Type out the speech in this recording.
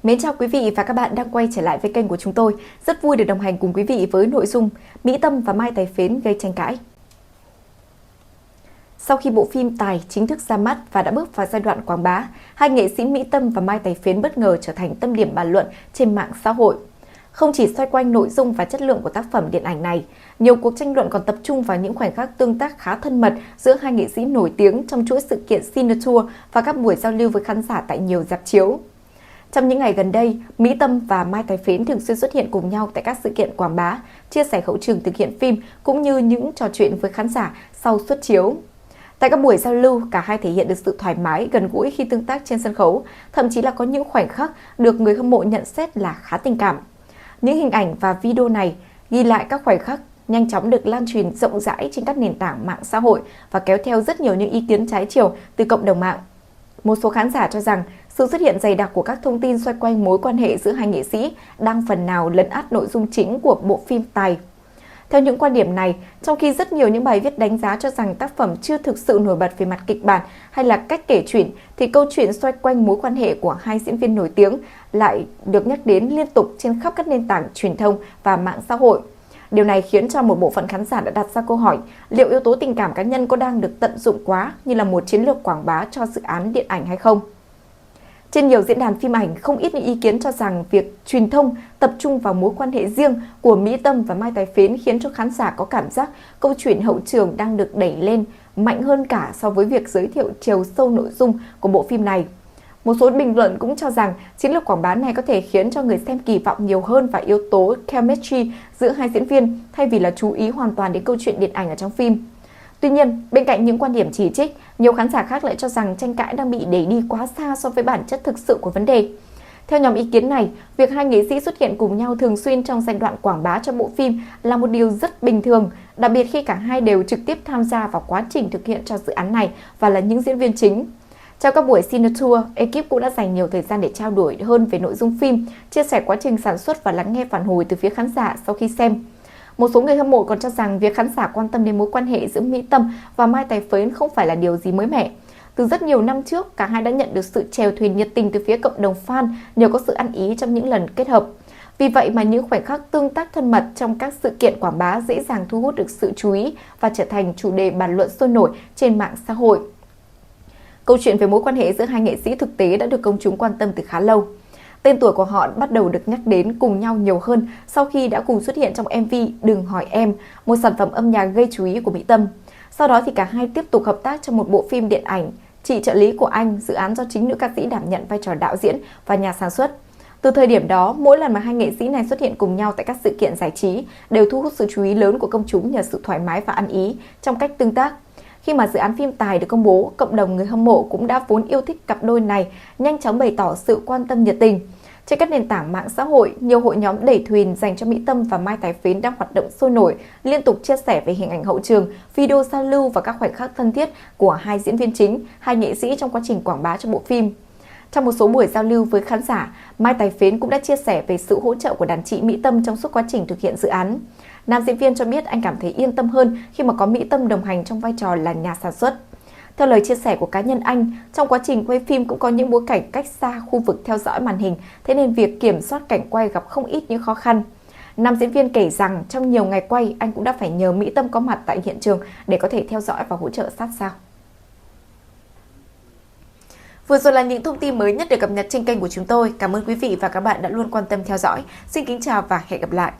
Mến chào quý vị và các bạn đang quay trở lại với kênh của chúng tôi. Rất vui được đồng hành cùng quý vị với nội dung Mỹ Tâm và Mai Tài Phến gây tranh cãi. Sau khi bộ phim Tài chính thức ra mắt và đã bước vào giai đoạn quảng bá, hai nghệ sĩ Mỹ Tâm và Mai Tài Phến bất ngờ trở thành tâm điểm bàn luận trên mạng xã hội. Không chỉ xoay quanh nội dung và chất lượng của tác phẩm điện ảnh này, nhiều cuộc tranh luận còn tập trung vào những khoảnh khắc tương tác khá thân mật giữa hai nghệ sĩ nổi tiếng trong chuỗi sự kiện Cine Tour và các buổi giao lưu với khán giả tại nhiều rạp chiếu. Trong những ngày gần đây, Mỹ Tâm và Mai Tài Phến thường xuyên xuất hiện cùng nhau tại các sự kiện quảng bá, chia sẻ hậu trường thực hiện phim cũng như những trò chuyện với khán giả sau suất chiếu. Tại các buổi giao lưu, cả hai thể hiện được sự thoải mái, gần gũi khi tương tác trên sân khấu, thậm chí là có những khoảnh khắc được người hâm mộ nhận xét là khá tình cảm. Những hình ảnh và video này ghi lại các khoảnh khắc nhanh chóng được lan truyền rộng rãi trên các nền tảng mạng xã hội và kéo theo rất nhiều những ý kiến trái chiều từ cộng đồng mạng. Một số khán giả cho rằng sự xuất hiện dày đặc của các thông tin xoay quanh mối quan hệ giữa hai nghệ sĩ đang phần nào lấn át nội dung chính của bộ phim Tài. Theo những quan điểm này, trong khi rất nhiều những bài viết đánh giá cho rằng tác phẩm chưa thực sự nổi bật về mặt kịch bản hay là cách kể chuyện, thì câu chuyện xoay quanh mối quan hệ của hai diễn viên nổi tiếng lại được nhắc đến liên tục trên khắp các nền tảng truyền thông và mạng xã hội. Điều này khiến cho một bộ phận khán giả đã đặt ra câu hỏi liệu yếu tố tình cảm cá nhân có đang được tận dụng quá như là một chiến lược quảng bá cho dự án điện ảnh hay không. Trên nhiều diễn đàn phim ảnh, không ít những ý kiến cho rằng việc truyền thông tập trung vào mối quan hệ riêng của Mỹ Tâm và Mai Tài Phến khiến cho khán giả có cảm giác câu chuyện hậu trường đang được đẩy lên mạnh hơn cả so với việc giới thiệu chiều sâu nội dung của bộ phim này. Một số bình luận cũng cho rằng chiến lược quảng bá này có thể khiến cho người xem kỳ vọng nhiều hơn vào yếu tố chemistry giữa hai diễn viên thay vì là chú ý hoàn toàn đến câu chuyện điện ảnh ở trong phim. Tuy nhiên, bên cạnh những quan điểm chỉ trích, nhiều khán giả khác lại cho rằng tranh cãi đang bị đẩy đi quá xa so với bản chất thực sự của vấn đề. Theo nhóm ý kiến này, việc hai nghệ sĩ xuất hiện cùng nhau thường xuyên trong giai đoạn quảng bá cho bộ phim là một điều rất bình thường, đặc biệt khi cả hai đều trực tiếp tham gia vào quá trình thực hiện cho dự án này và là những diễn viên chính. Trong các buổi Cine Tour, ekip cũng đã dành nhiều thời gian để trao đổi hơn về nội dung phim, chia sẻ quá trình sản xuất và lắng nghe phản hồi từ phía khán giả sau khi xem. Một số người hâm mộ còn cho rằng việc khán giả quan tâm đến mối quan hệ giữa Mỹ Tâm và Mai Tài Phến không phải là điều gì mới mẻ. Từ rất nhiều năm trước, cả hai đã nhận được sự chèo thuyền nhiệt tình từ phía cộng đồng fan nhờ có sự ăn ý trong những lần kết hợp. Vì vậy mà những khoảnh khắc tương tác thân mật trong các sự kiện quảng bá dễ dàng thu hút được sự chú ý và trở thành chủ đề bàn luận sôi nổi trên mạng xã hội. Câu chuyện về mối quan hệ giữa hai nghệ sĩ thực tế đã được công chúng quan tâm từ khá lâu. Tên tuổi của họ bắt đầu được nhắc đến cùng nhau nhiều hơn sau khi đã cùng xuất hiện trong MV Đừng Hỏi Em, một sản phẩm âm nhạc gây chú ý của Mỹ Tâm. Sau đó thì cả hai tiếp tục hợp tác trong một bộ phim điện ảnh Chị trợ lý của anh, dự án do chính nữ ca sĩ đảm nhận vai trò đạo diễn và nhà sản xuất. Từ thời điểm đó, mỗi lần mà hai nghệ sĩ này xuất hiện cùng nhau tại các sự kiện giải trí đều thu hút sự chú ý lớn của công chúng nhờ sự thoải mái và ăn ý trong cách tương tác. Khi mà dự án phim Tài được công bố, cộng đồng người hâm mộ cũng đã vốn yêu thích cặp đôi này nhanh chóng bày tỏ sự quan tâm nhiệt tình. Trên các nền tảng mạng xã hội, nhiều hội nhóm đẩy thuyền dành cho Mỹ Tâm và Mai Tài Phến đang hoạt động sôi nổi, liên tục chia sẻ về hình ảnh hậu trường, video giao lưu và các khoảnh khắc thân thiết của hai diễn viên chính, hai nghệ sĩ trong quá trình quảng bá cho bộ phim. Trong một số buổi giao lưu với khán giả, Mai Tài Phến cũng đã chia sẻ về sự hỗ trợ của đàn chị Mỹ Tâm trong suốt quá trình thực hiện dự án. Nam diễn viên cho biết anh cảm thấy yên tâm hơn khi mà có Mỹ Tâm đồng hành trong vai trò là nhà sản xuất. Theo lời chia sẻ của cá nhân anh, trong quá trình quay phim cũng có những bối cảnh cách xa khu vực theo dõi màn hình, thế nên việc kiểm soát cảnh quay gặp không ít những khó khăn. Nam diễn viên kể rằng trong nhiều ngày quay, anh cũng đã phải nhờ Mỹ Tâm có mặt tại hiện trường để có thể theo dõi và hỗ trợ sát sao. Vừa rồi là những thông tin mới nhất được cập nhật trên kênh của chúng tôi. Cảm ơn quý vị và các bạn đã luôn quan tâm theo dõi. Xin kính chào và hẹn gặp lại.